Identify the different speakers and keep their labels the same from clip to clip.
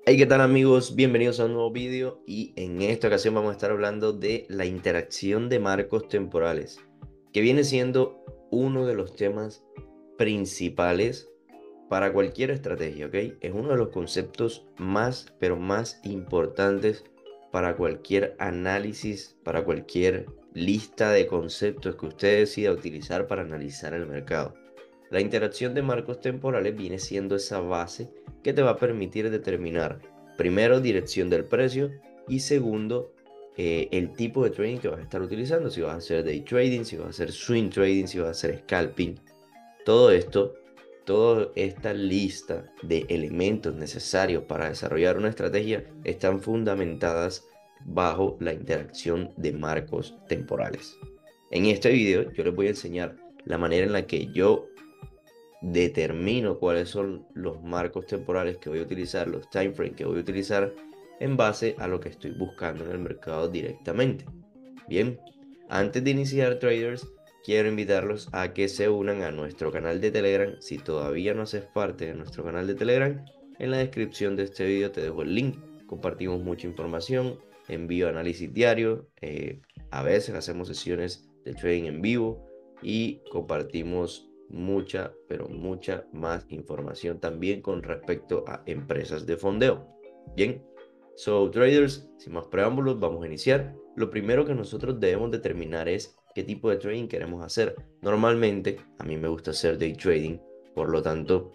Speaker 1: Hey, ¿qué tal amigos? Bienvenidos a un nuevo vídeo y en esta ocasión vamos a estar hablando de la interacción de marcos temporales, que viene siendo uno de los temas principales para cualquier estrategia, ¿ok? Es uno de los conceptos más, pero más importantes para cualquier análisis, para cualquier lista de conceptos que usted decida utilizar para analizar el mercado. La interacción de marcos temporales viene siendo esa base que te va a permitir determinar, primero, dirección del precio y segundo, el tipo de trading que vas a estar utilizando. Si vas a hacer day trading, si vas a hacer swing trading, si vas a hacer scalping. Todo esto, toda esta lista de elementos necesarios para desarrollar una estrategia están fundamentadas bajo la interacción de marcos temporales. En este video yo les voy a enseñar la manera en la que yo determino cuáles son los marcos temporales que voy a utilizar, los time frames que voy a utilizar en base a lo que estoy buscando en el mercado directamente. Bien, antes de iniciar traders, quiero invitarlos a que se unan a nuestro canal de Telegram. Si todavía no haces parte de nuestro canal de Telegram, en la descripción de este video te dejo el link. Compartimos mucha información, envío análisis diario, a veces hacemos sesiones de trading en vivo y compartimos mucha, pero mucha más información también con respecto a empresas de fondeo. Bien, so traders, sin más preámbulos, vamos a iniciar. Lo primero que nosotros debemos determinar es qué tipo de trading queremos hacer. Normalmente, a mí me gusta hacer day trading, por lo tanto,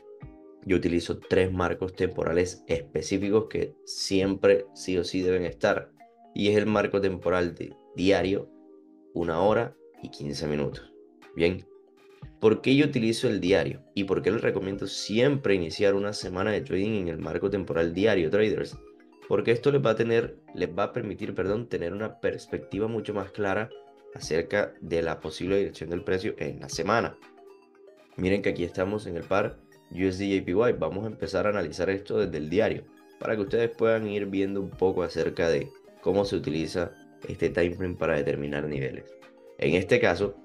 Speaker 1: yo utilizo tres marcos temporales específicos que siempre sí o sí deben estar. Y es el marco temporal de diario, 1 hora y 15 minutos. Bien, ¿por qué yo utilizo el diario? ¿Y por qué les recomiendo siempre iniciar una semana de trading en el marco temporal diario, traders? Porque esto les va a permitir, perdón, tener una perspectiva mucho más clara acerca de la posible dirección del precio en la semana. Miren que aquí estamos en el par USD-JPY. Vamos a empezar a analizar esto desde el diario para que ustedes puedan ir viendo un poco acerca de cómo se utiliza este time frame para determinar niveles. En este caso,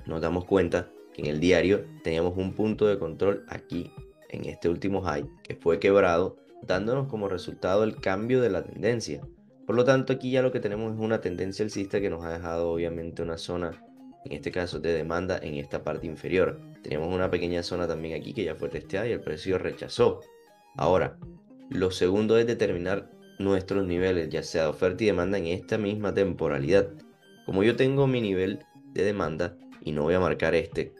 Speaker 1: nos damos cuenta que en el diario teníamos un punto de control aquí, en este último high, que fue quebrado, dándonos como resultado el cambio de la tendencia. Por lo tanto, aquí ya lo que tenemos es una tendencia alcista que nos ha dejado obviamente una zona, en este caso de demanda, en esta parte inferior. Teníamos una pequeña zona también aquí que ya fue testeada y el precio rechazó. Ahora, lo segundo es determinar nuestros niveles, ya sea de oferta y demanda en esta misma temporalidad. Como yo tengo mi nivel de demanda, y no voy a marcar este,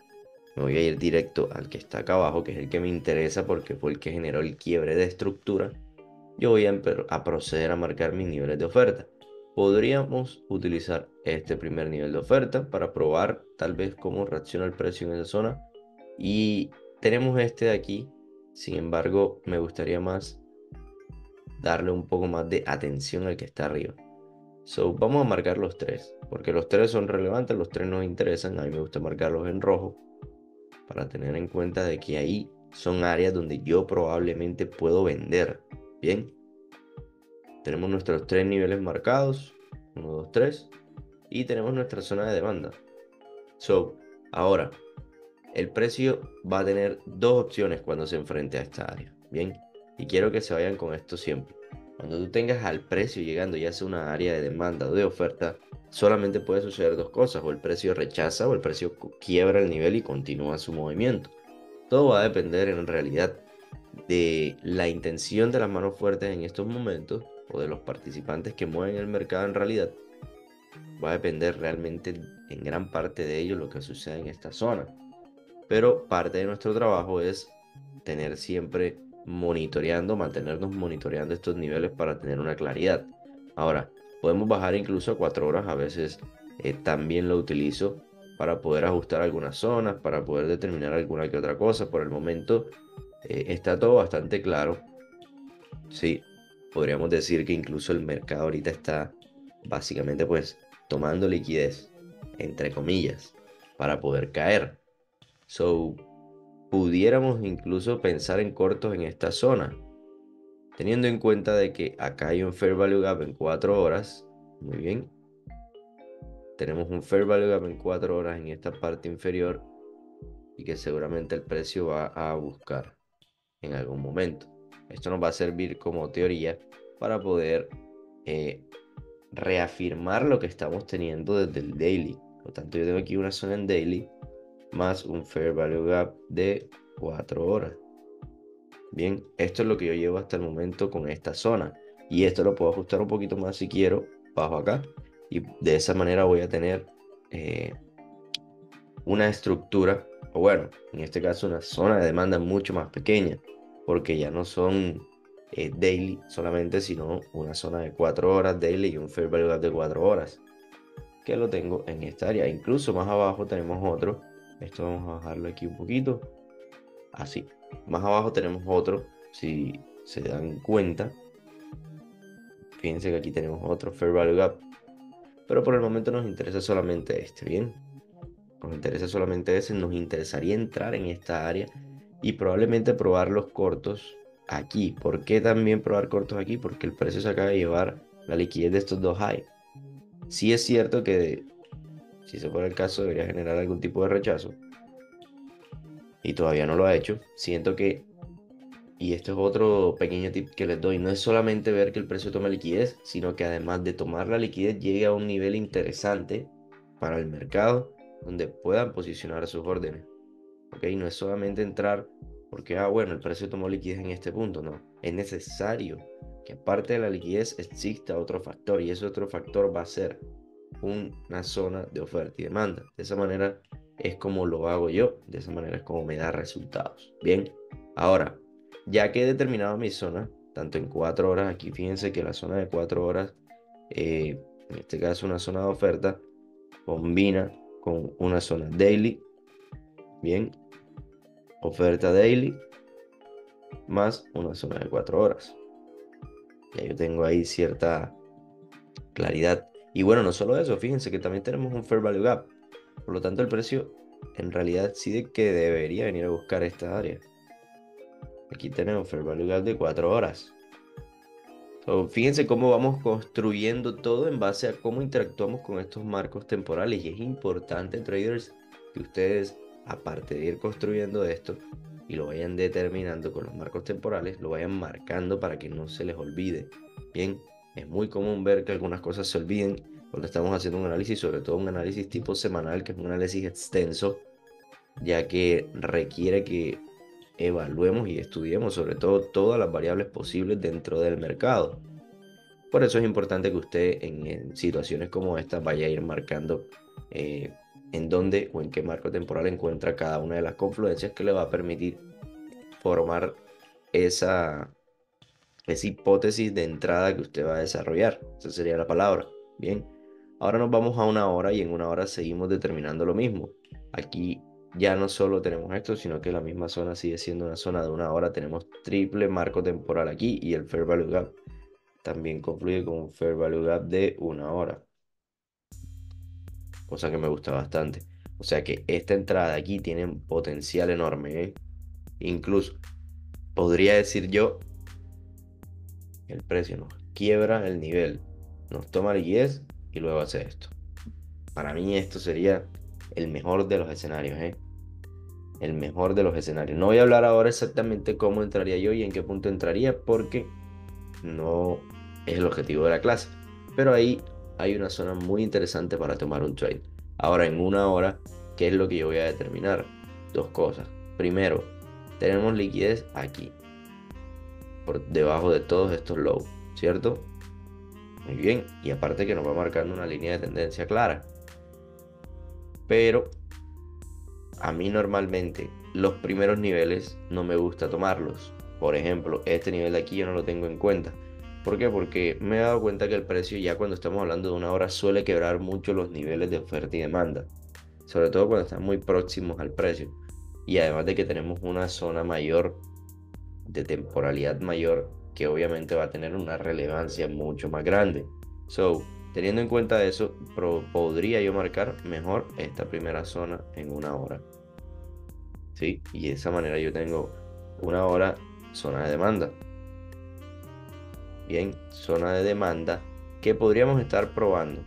Speaker 1: me voy a ir directo al que está acá abajo, que es el que me interesa porque fue el que generó el quiebre de estructura. Yo voy a proceder a marcar mis niveles de oferta. Podríamos utilizar este primer nivel de oferta para probar tal vez cómo reacciona el precio en esa zona. Y tenemos este de aquí. Sin embargo, me gustaría más darle un poco más de atención al que está arriba. So, vamos a marcar los tres, porque los tres son relevantes, los tres nos interesan. A mí me gusta marcarlos en rojo para tener en cuenta de que ahí son áreas donde yo probablemente puedo vender. Bien, tenemos nuestros tres niveles marcados, uno, 2, 3, y tenemos nuestra zona de demanda. So, ahora, el precio va a tener dos opciones cuando se enfrente a esta área. Bien, y quiero que se vayan con esto siempre. Cuando tú tengas al precio llegando ya sea una área de demanda o de oferta, solamente puede suceder dos cosas: o el precio rechaza o el precio quiebra el nivel y continúa su movimiento. Todo va a depender en realidad de la intención de las manos fuertes en estos momentos o de los participantes que mueven el mercado en realidad. Va a depender realmente en gran parte de ello lo que sucede en esta zona. Pero parte de nuestro trabajo es tener siempre monitoreando, mantenernos monitoreando estos niveles para tener una claridad. Ahora, podemos bajar incluso a 4 horas, a veces también lo utilizo para poder ajustar algunas zonas, para poder determinar alguna que otra cosa. Por el momento está todo bastante claro. Sí, podríamos decir que incluso el mercado ahorita está básicamente pues tomando liquidez, entre comillas, para poder caer. So, pudiéramos incluso pensar en cortos en esta zona, teniendo en cuenta de que acá hay un Fair Value Gap en 4 horas. Muy bien, tenemos un Fair Value Gap en 4 horas en esta parte inferior y que seguramente el precio va a buscar en algún momento. Esto nos va a servir como teoría para poder eh, reafirmar lo que estamos teniendo desde el daily. Por lo tanto, yo tengo aquí una zona en daily más un fair value gap de 4 horas. Bien, esto es lo que yo llevo hasta el momento con esta zona. Y esto lo puedo ajustar un poquito más si quiero, bajo acá. Y de esa manera voy a tener una estructura, o bueno, en este caso una zona de demanda mucho más pequeña, porque ya no son daily solamente, sino una zona de 4 horas daily y un fair value gap de 4 horas, que lo tengo en esta área. Incluso más abajo tenemos otro. Esto vamos a bajarlo aquí un poquito. Así. Más abajo tenemos otro. Si se dan cuenta. Fíjense que aquí tenemos otro Fair Value Gap. Pero por el momento nos interesa solamente este. Bien. Nos interesa solamente ese. Nos interesaría entrar en esta área. Y probablemente probar los cortos aquí. ¿Por qué también probar cortos aquí? Porque el precio se acaba de llevar la liquidez de estos dos highs. Sí es cierto que si se fuera el caso debería generar algún tipo de rechazo. Y todavía no lo ha hecho. Siento que, y esto es otro pequeño tip que les doy, no es solamente ver que el precio toma liquidez, sino que además de tomar la liquidez llegue a un nivel interesante para el mercado donde puedan posicionar sus órdenes. ¿Ok? No es solamente entrar porque, bueno, el precio tomó liquidez en este punto, no. Es necesario que aparte de la liquidez exista otro factor y ese otro factor va a ser una zona de oferta y demanda. De esa manera es como lo hago yo, de esa manera es como me da resultados. Bien, ahora, ya que he determinado mi zona, tanto en 4 horas, aquí fíjense que la zona de 4 horas, en este caso una zona de oferta, combina con una zona daily, bien, oferta daily, más una zona de 4 horas. Ya yo tengo ahí cierta claridad. Y bueno, no solo eso, fíjense que también tenemos un Fair Value Gap. Por lo tanto, el precio en realidad sí de que debería venir a buscar esta área. Aquí tenemos Fair Value Gap de 4 horas. Fíjense cómo vamos construyendo todo en base a cómo interactuamos con estos marcos temporales. Y es importante, traders, que ustedes, aparte de ir construyendo esto y lo vayan determinando con los marcos temporales, lo vayan marcando para que no se les olvide. Bien, es muy común ver que algunas cosas se olviden cuando estamos haciendo un análisis, sobre todo un análisis tipo semanal, que es un análisis extenso, ya que requiere que evaluemos y estudiemos sobre todo todas las variables posibles dentro del mercado. Por eso es importante que usted en situaciones como esta vaya a ir marcando en dónde o en qué marco temporal encuentra cada una de las confluencias que le va a permitir formar esa hipótesis de entrada que usted va a desarrollar. Esa sería la palabra. Bien, ahora nos vamos a una hora y en una hora seguimos determinando lo mismo. Aquí ya no solo tenemos esto, sino que la misma zona sigue siendo una zona de una hora. Tenemos triple marco temporal aquí y el Fair Value Gap también confluye con un Fair Value Gap de una hora. Cosa que me gusta bastante. O sea que esta entrada aquí tiene un potencial enorme, ¿eh? Incluso podría decir yo, el precio nos quiebra el nivel, nos toma liquidez y luego hace esto. Para mí esto sería el mejor de los escenarios, ¿eh? El mejor de los escenarios. No voy a hablar ahora exactamente cómo entraría yo y en qué punto entraría porque no es el objetivo de la clase. Pero ahí hay una zona muy interesante para tomar un trade. Ahora en una hora, ¿qué es lo que yo voy a determinar? Dos cosas. Primero, tenemos liquidez aquí, por debajo de todos estos lows, ¿cierto? Muy bien, y aparte que nos va marcando una línea de tendencia clara. Pero a mí normalmente los primeros niveles no me gusta tomarlos. Por ejemplo, este nivel de aquí yo no lo tengo en cuenta. ¿Por qué? Porque me he dado cuenta que el precio ya cuando estamos hablando de una hora suele quebrar mucho los niveles de oferta y demanda. Sobre todo cuando están muy próximos al precio. Y además de que tenemos una zona mayor de temporalidad mayor que obviamente va a tener una relevancia mucho más grande. Teniendo en cuenta eso, podría yo marcar mejor esta primera zona en una hora. ¿Sí? Y de esa manera yo tengo una hora, zona de demanda. Bien, zona de demanda que podríamos estar probando.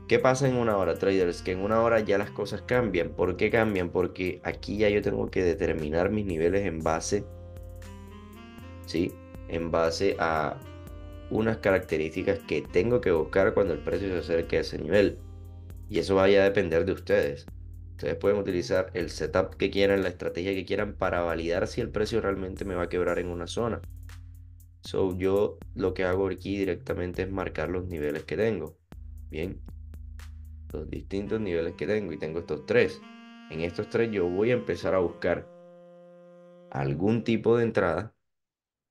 Speaker 1: ¿Qué pasa en una hora, traders? Que en una hora ya las cosas cambian. ¿Por qué cambian? Porque aquí ya yo tengo que determinar mis niveles en base ¿sí? En base a unas características que tengo que buscar cuando el precio se acerque a ese nivel. Y eso vaya a depender de ustedes. Ustedes pueden utilizar el setup que quieran, la estrategia que quieran para validar si el precio realmente me va a quebrar en una zona. So, yo lo que hago aquí directamente es marcar los niveles que tengo. Bien, los distintos niveles que tengo. Y tengo estos tres. En estos tres yo voy a empezar a buscar algún tipo de entrada.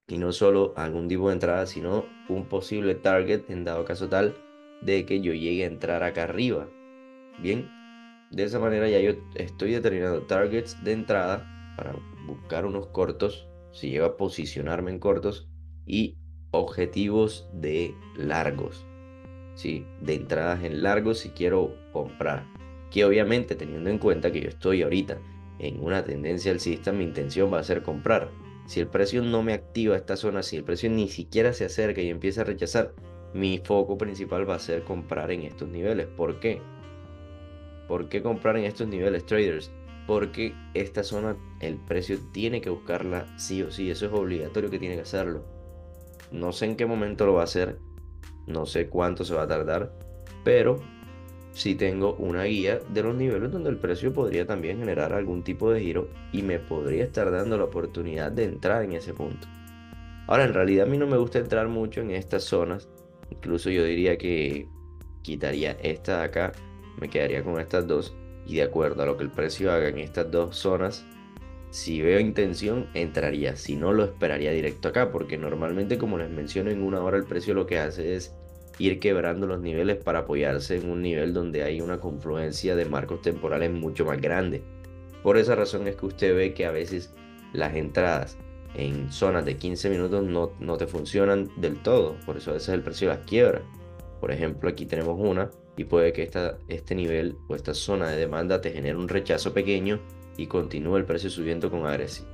Speaker 1: Y no solo algún tipo de entrada, sino un posible target en dado caso tal de que yo llegue a entrar acá arriba. Bien, de esa manera ya yo estoy determinando targets de entrada para buscar unos cortos, si llego a posicionarme en cortos, y objetivos de largos, ¿sí? De entradas en largos si quiero comprar. Que obviamente teniendo en cuenta que yo estoy ahorita en una tendencia alcista, mi intención va a ser comprar. Si el precio no me activa esta zona, si el precio ni siquiera se acerca y empieza a rechazar, mi foco principal va a ser comprar en estos niveles. ¿Por qué? ¿Por qué comprar en estos niveles, traders? Porque esta zona, el precio tiene que buscarla sí o sí. Eso es obligatorio que tiene que hacerlo. No sé en qué momento lo va a hacer. No sé cuánto se va a tardar. Pero sí tengo una guía de los niveles donde el precio podría también generar algún tipo de giro y me podría estar dando la oportunidad de entrar en ese punto. Ahora, en realidad a mí no me gusta entrar mucho en estas zonas. Incluso yo diría que quitaría esta de acá, me quedaría con estas dos. Y de acuerdo a lo que el precio haga en estas dos zonas, si veo intención, entraría. Si no, lo esperaría directo acá. Porque normalmente, como les menciono, en una hora el precio lo que hace es ir quebrando los niveles para apoyarse en un nivel donde hay una confluencia de marcos temporales mucho más grande. Por esa razón es que usted ve que a veces las entradas en zonas de 15 minutos no te funcionan del todo. Por eso a veces el precio las quiebra. Por ejemplo, aquí tenemos una y puede que este nivel o esta zona de demanda te genere un rechazo pequeño y continúe el precio subiendo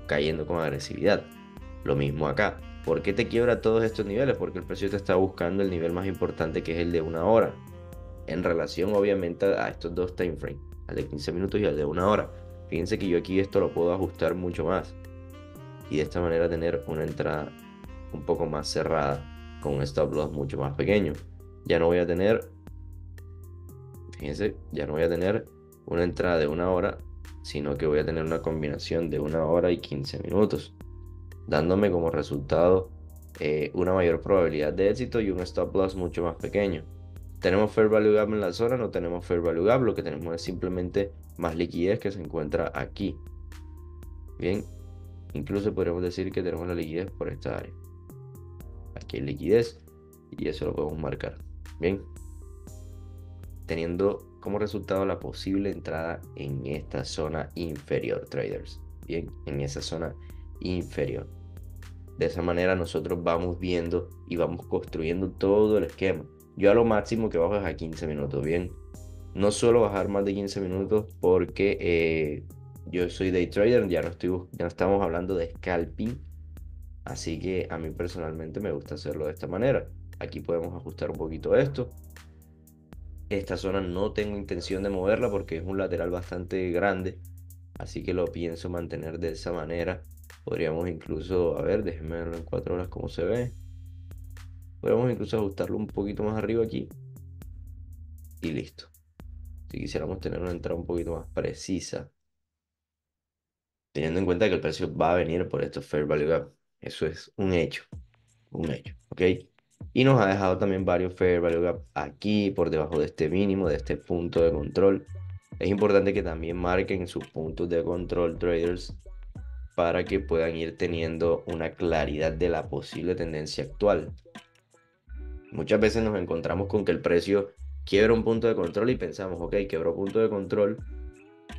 Speaker 1: cayendo con agresividad. Lo mismo acá. ¿Por qué te quiebra todos estos niveles? Porque el precio te está buscando el nivel más importante, que es el de una hora. En relación obviamente a estos dos time frames, al de 15 minutos y al de una hora. Fíjense que yo aquí esto lo puedo ajustar mucho más y de esta manera tener una entrada un poco más cerrada con un stop loss mucho más pequeño. Ya no voy a tener, fíjense, ya no voy a tener una entrada de una hora, sino que voy a tener una combinación de una hora y 15 minutos, dándome como resultado una mayor probabilidad de éxito y un stop loss mucho más pequeño. ¿Tenemos Fair Value Gap en la zona? No tenemos Fair Value Gap, lo que tenemos es simplemente más liquidez que se encuentra aquí. Bien, incluso podríamos decir que tenemos la liquidez por esta área. Aquí hay liquidez y eso lo podemos marcar. Bien, teniendo como resultado la posible entrada en esta zona inferior, traders. Bien, en esa zona inferior. De esa manera nosotros vamos viendo y vamos construyendo todo el esquema. Yo a lo máximo que bajo es a 15 minutos, bien. No suelo bajar más de 15 minutos porque yo soy day trader, ya no estamos hablando de scalping. Así que a mí personalmente me gusta hacerlo de esta manera. Aquí podemos ajustar un poquito esto. Esta zona no tengo intención de moverla porque es un lateral bastante grande. Así que lo pienso mantener de esa manera. Podríamos incluso, a ver, déjenme verlo en 4 horas cómo se ve. Podemos incluso ajustarlo un poquito más arriba aquí. Y listo. Si quisiéramos tener una entrada un poquito más precisa, teniendo en cuenta que el precio va a venir por estos Fair Value Gap. Eso es un hecho, ¿ok? Y nos ha dejado también varios Fair Value Gap aquí por debajo de este mínimo, de este punto de control. Es importante que también marquen sus puntos de control, traders, para que puedan ir teniendo una claridad de la posible tendencia actual. Muchas veces nos encontramos con que el precio quiebra un punto de control y pensamos, ok, quebró punto de control,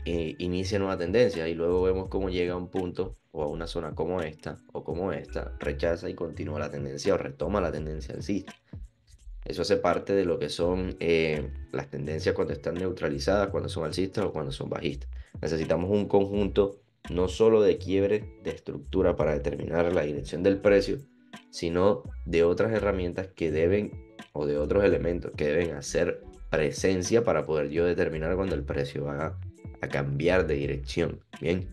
Speaker 1: inicia nueva tendencia y luego vemos cómo llega a un punto o a una zona como esta o como esta, rechaza y continúa la tendencia o retoma la tendencia en sí. Eso hace parte de lo que son las tendencias cuando están neutralizadas, cuando son alcistas o cuando son bajistas. Necesitamos un conjunto no solo de quiebre de estructura para determinar la dirección del precio, sino de otras herramientas que deben, o de otros elementos que deben hacer presencia para poder yo determinar cuando el precio va a cambiar de dirección. Bien,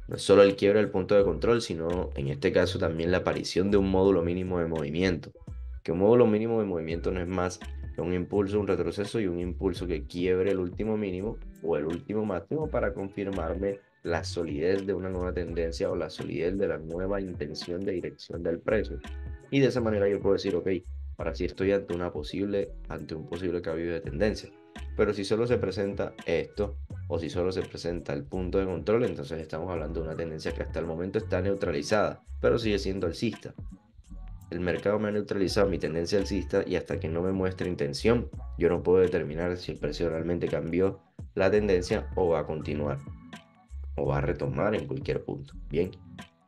Speaker 1: No es solo el quiebre del punto de control, sino en este caso también la aparición de un módulo mínimo de movimiento. Que un módulo mínimo de movimiento no es más que un impulso, un retroceso y un impulso que quiebre el último mínimo o el último máximo para confirmarme la solidez de una nueva tendencia o la solidez de la nueva intención de dirección del precio. Y de esa manera yo puedo decir, ok, ahora sí estoy ante un posible cambio de tendencia. Pero si solo se presenta esto, o si solo se presenta el punto de control, entonces estamos hablando de una tendencia que hasta el momento está neutralizada, pero sigue siendo alcista. El mercado me ha neutralizado mi tendencia alcista y hasta que no me muestre intención, yo no puedo determinar si el precio realmente cambió la tendencia o va a continuar o va a retomar en cualquier punto. Bien,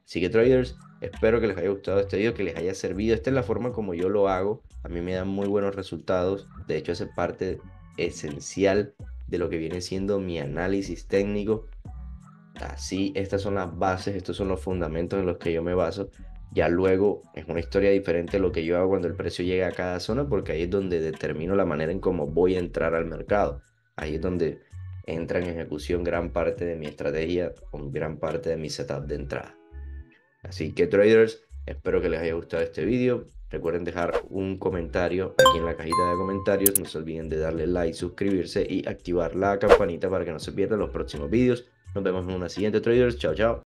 Speaker 1: así que traders, espero que les haya gustado este video, que les haya servido. Esta es la forma como yo lo hago. A mí me dan muy buenos resultados. De hecho, hace parte esencial de lo que viene siendo mi análisis técnico. Así, estas son las bases, estos son los fundamentos en los que yo me baso. Ya luego es una historia diferente lo que yo hago cuando el precio llega a cada zona, porque ahí es donde determino la manera en cómo voy a entrar al mercado. Ahí es donde entra en ejecución gran parte de mi estrategia, con gran parte de mi setup de entrada. Así que traders, espero que les haya gustado este video. Recuerden dejar un comentario aquí en la cajita de comentarios. No se olviden de darle like, suscribirse y activar la campanita para que no se pierdan los próximos videos. Nos vemos en una siguiente traders. Chao, chao.